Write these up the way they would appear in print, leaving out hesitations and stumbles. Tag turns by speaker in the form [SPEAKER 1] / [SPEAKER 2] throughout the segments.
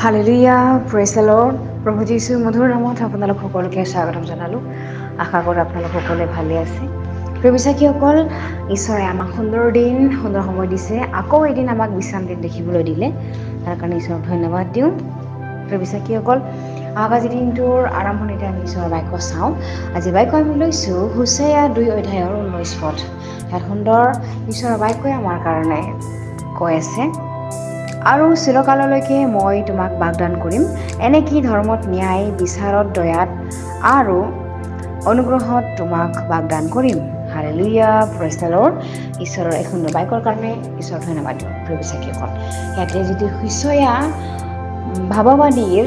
[SPEAKER 1] Hallelujah, praise the lord. প্ৰভু যীশুৰ মধুৰ নামত আপোনালোক সকলোকে স্বাগতম জনালোঁ। আশা কৰোঁ আপোনালোক সকলোৱে ভালে আছে। প্ৰিয় বিশ্বাসীসকল, ঈশ্বৰে আমাক সুন্দৰ দিন, সুন্দৰ সময় দিছে। আকৌ এদিন আমাক বিশ্ৰাম দিন দেখিবলৈ দিলে, তাৰ কাৰণে ঈশ্বৰক ধন্যবাদ দিওঁ। প্ৰিয় বিশ্বাসীসকল, আজিৰ দিনটোৰ আৰম্ভণিতে আমি ঈশ্বৰৰ বাক্য চাওঁ। আজি বাক্য আমি লৈছোঁ হোছেয়া 2:19। ইয়াত সুন্দৰ ঈশ্বৰৰ বাক্যই আমাৰ কাৰণে কৈ আছে, আৰু চিৰকাললৈকে মই তোমাক বাগদান কৰিম, এনে কি ধৰ্মত, ন্যায়, বিচাৰত, দয়াত আৰু অনুগ্ৰহত তোমাক বাগদান কৰিম। Hallelujah, praise the lord. ঈশ্বৰৰ এই সুন্দৰ বাক্যৰ কাৰণে ঈশ্বৰৰ ধন্যবাদ দিওঁ। প্ৰিয় বিশ্বাসীসকল, ইয়াতে যিটো হোছেয়া ভাৱবাদীৰ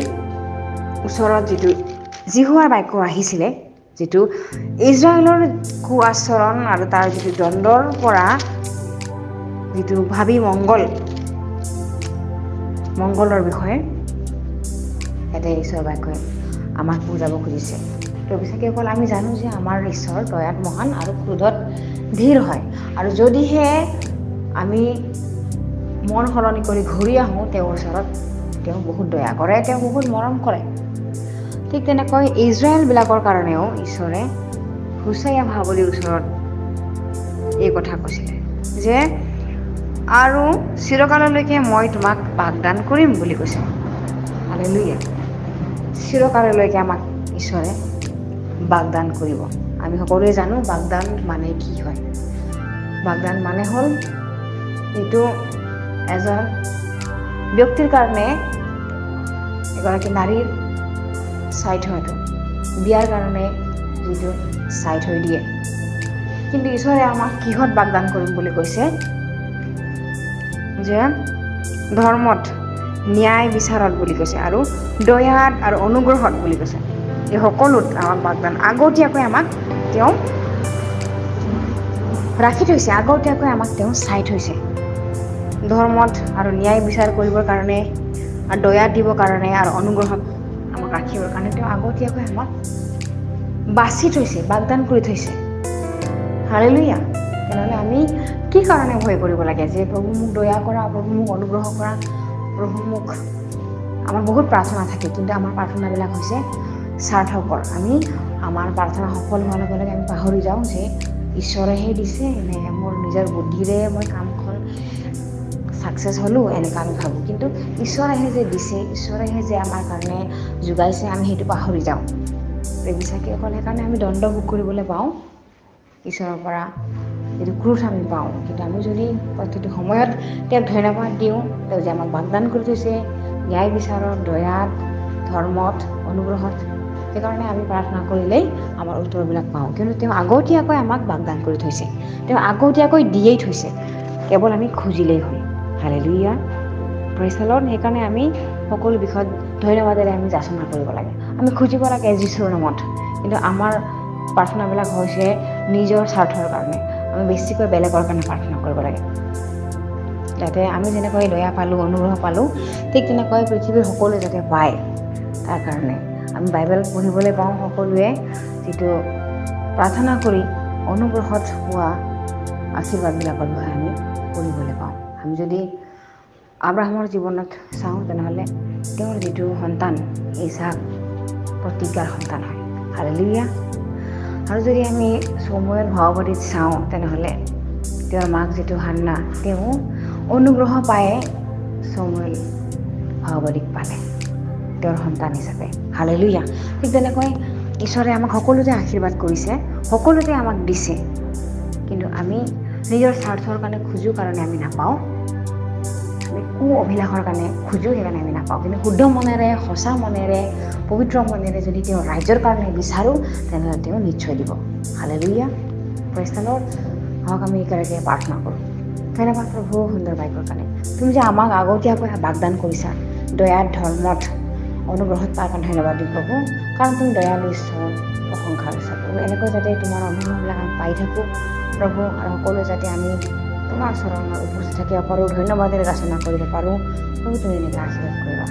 [SPEAKER 1] ওচৰত যিটো যিহোৱাৰ বাক্য আহিছিলে, যিটো ইজৰাইলৰ কু আচৰণ আৰু তাৰ যিটো দণ্ডৰ পৰা যিটো ভাবি মংগলৰ বিষয়ে ইয়াতে ঈশ্বৰৰ বাক্যই আমাক বুজাব খুজিছে। প্ৰিয় বিশ্বাসীসকল, আমি জানো যে আমাৰ ঈশ্বৰ দয়াত মহান আৰু ক্ৰোধত ধীৰ হয়, আৰু যদিহে আমি মন সলনি কৰি ঘূৰি আহোঁ তেওঁৰ ওচৰত, তেওঁ বহুত দয়া কৰে, তেওঁ বহুত মৰম কৰে। ঠিক তেনেকৈ ইজৰাইলবিলাকৰ কাৰণেও ঈশ্বৰে হোছেয়া ভাৱবাদীৰ ওচৰত এই কথা কৈছিলে যে আৰু চিৰকাললৈকে মই তোমাক বাগদান কৰিম বুলি কৈছে। হালেলুয়া, চিৰকাললৈকে আমাক ঈশ্বৰে বাগদান কৰিব। আমি সকলোৱে জানো বাগদান মানে কি হয়। বাগদান মানে হ'ল এইটো এজন ব্যক্তিৰ কাৰণে, এগৰাকী নাৰীৰ চাইড হয়তো বিয়াৰ কাৰণে যিটো চাইড হৈ দিয়ে। কিন্তু ঈশ্বৰে আমাক কিহত বাগদান কৰিম বুলি কৈছে? যে ধৰ্মত, ন্যায়, বিচাৰত বুলি কৈছে, আৰু দয়াত আৰু অনুগ্ৰহত বুলি কৈছে। এই সকলোত আমাক বাগদান আগতীয়াকৈ আমাক তেওঁ ৰাখি থৈছে, আগতীয়াকৈ আমাক তেওঁ চাই থৈছে। ধৰ্মত আৰু ন্যায় বিচাৰ কৰিবৰ কাৰণে, আৰু দয়াত দিবৰ কাৰণে, আৰু অনুগ্ৰহত আমাক ৰাখিবৰ কাৰণে তেওঁ আগতীয়াকৈ আমাক বাছি থৈছে, বাগদান কৰি থৈছে। হালেলুয়া। তেনেহ'লে আমি কি কাৰণে ভয় কৰিব লাগে যে প্ৰভু মোক দয়া কৰা, প্ৰভু মোক অনুগ্ৰহ কৰা, প্ৰভু মোক? আমাৰ বহুত প্ৰাৰ্থনা থাকে, কিন্তু আমাৰ প্ৰাৰ্থনাবিলাক হৈছে স্বাৰ্থপৰ। আমি আমাৰ প্ৰাৰ্থনা সফল হোৱাৰ লগে লগে আমি পাহৰি যাওঁ যে ঈশ্বৰেহে দিছে, নে মোৰ নিজৰ বুদ্ধিৰে মই কামখন ছাকচেছ হ'লোঁ, এনেকুৱা আমি ভাবোঁ। কিন্তু ঈশ্বৰেহে যে দিছে, ঈশ্বৰেহে যে আমাৰ কাৰণে যোগাইছে, আমি সেইটো পাহৰি যাওঁ। প্ৰিয় বিশ্বাসীসকল, সেইকাৰণে আমি দণ্ড ভোগ কৰিবলৈ পাওঁ ঈশ্বৰৰ পৰা, যিটো ক্ৰোধ আমি পাওঁ। কিন্তু আমি যদি প্ৰতিটো সময়ত তেওঁক ধন্যবাদ দিওঁ, তেওঁ যে আমাক বাগদান কৰি থৈছে ন্যায় বিচাৰত, দয়াত, ধৰ্মত, অনুগ্ৰহত, সেইকাৰণে আমি প্ৰাৰ্থনা কৰিলেই আমাৰ উত্তৰবিলাক পাওঁ। কিন্তু তেওঁ আগতীয়াকৈ আমাক বাগদান কৰি থৈছে, তেওঁ আগতীয়াকৈ দিয়েই থৈছে, কেৱল আমি খুজিলেই হ'ল। Hallelujah, praise the lord. সেইকাৰণে আমি সকলো বিষয়ত ধন্যবাদেৰে আমি যাচনা কৰিব লাগে, আমি খুজিব লাগে যীশুৰ নামত। কিন্তু আমাৰ প্ৰাৰ্থনাবিলাক হৈছে নিজৰ স্বাৰ্থৰ কাৰণে, আমি বেছিকৈ বেলেগৰ কাৰণে প্ৰাৰ্থনা কৰিব লাগে। যাতে আমি যেনেকৈ দয়া পালোঁ, অনুগ্ৰহ পালোঁ, ঠিক তেনেকৈ পৃথিৱীৰ সকলোৱে যাতে পায়, তাৰ কাৰণে আমি বাইবেল পঢ়িবলৈ পাওঁ। সকলোৱে যিটো প্ৰাৰ্থনা কৰি অনুগ্ৰহত পোৱা আশীৰ্বাদবিলাকৰ বিষয়ে আমি পঢ়িবলৈ পাওঁ। আমি যদি আব্ৰাহামৰ জীৱনত চাওঁ, তেনেহ'লে তেওঁৰ যিটো সন্তান ইছাক প্ৰতিজ্ঞাৰ সন্তান হয়। হালেলুয়া। আৰু যদি আমি সমুৱেল ভাৱবাদীত চাওঁ, তেনেহ'লে তেওঁৰ মাক যিটো হান্না, তেওঁ অনুগ্ৰহ পায়ে সমুৱেল ভাৱবাদীক পালে তেওঁৰ সন্তান হিচাপে। হালেলুয়া। ঠিক তেনেকৈ ঈশ্বৰে আমাক সকলোতে আশীৰ্বাদ কৰিছে, সকলোতে আমাক দিছে, কিন্তু আমি নিজৰ স্বাৰ্থৰ কাৰণে খোজোঁ কাৰণে আমি নাপাওঁ। আমি কু অভিলাষৰ কাৰণে খোজোঁ, সেইকাৰণে আমি নাপাওঁ। কিন্তু শুদ্ধ মনেৰে, সঁচা মনেৰে, পবিত্ৰ মনেৰে যদি তেওঁ ৰাজ্যৰ কাৰণে বিচাৰোঁ, তেনেহ'লে তেওঁ নিশ্চয় দিব। Hallelujah, praise the lord. আহক আমি একেলগে প্ৰাৰ্থনা কৰোঁ। ধন্যবাদ প্ৰভু সুন্দৰ বাক্যৰ কাৰণে। তুমি যে আমাক আগতীয়াকৈ বাগদান কৰিছা দয়াত, ধৰ্মত, অনুগ্ৰহত, তাৰ কাৰণে ধন্যবাদ দিওঁ প্ৰভু, কাৰণ তুমি দয়ালু ঈশ্বৰ, প্ৰশংসা লৈছা প্ৰভু। এনেকৈ যাতে তোমাৰ অনুগ্ৰহবিলাক আমি পাই থাকোঁ প্ৰভু, আৰু সকলোৱে যাতে আমি তোমাৰ চৰণৰ উপস্থিত থাকিব পাৰোঁ, ধন্যবাদেৰে যাচনা কৰিব পাৰোঁ প্ৰভু। তুমি এনেকৈ আশীৰ্বাদ কৰিবা।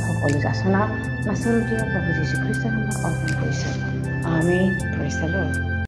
[SPEAKER 1] সকলো যাচনা নাচৰূপীয় প্ৰভু যীশু খ্ৰীষ্টৰ নামত অৰ্পণ কৰিছোঁ। আমেন। Praise the lord.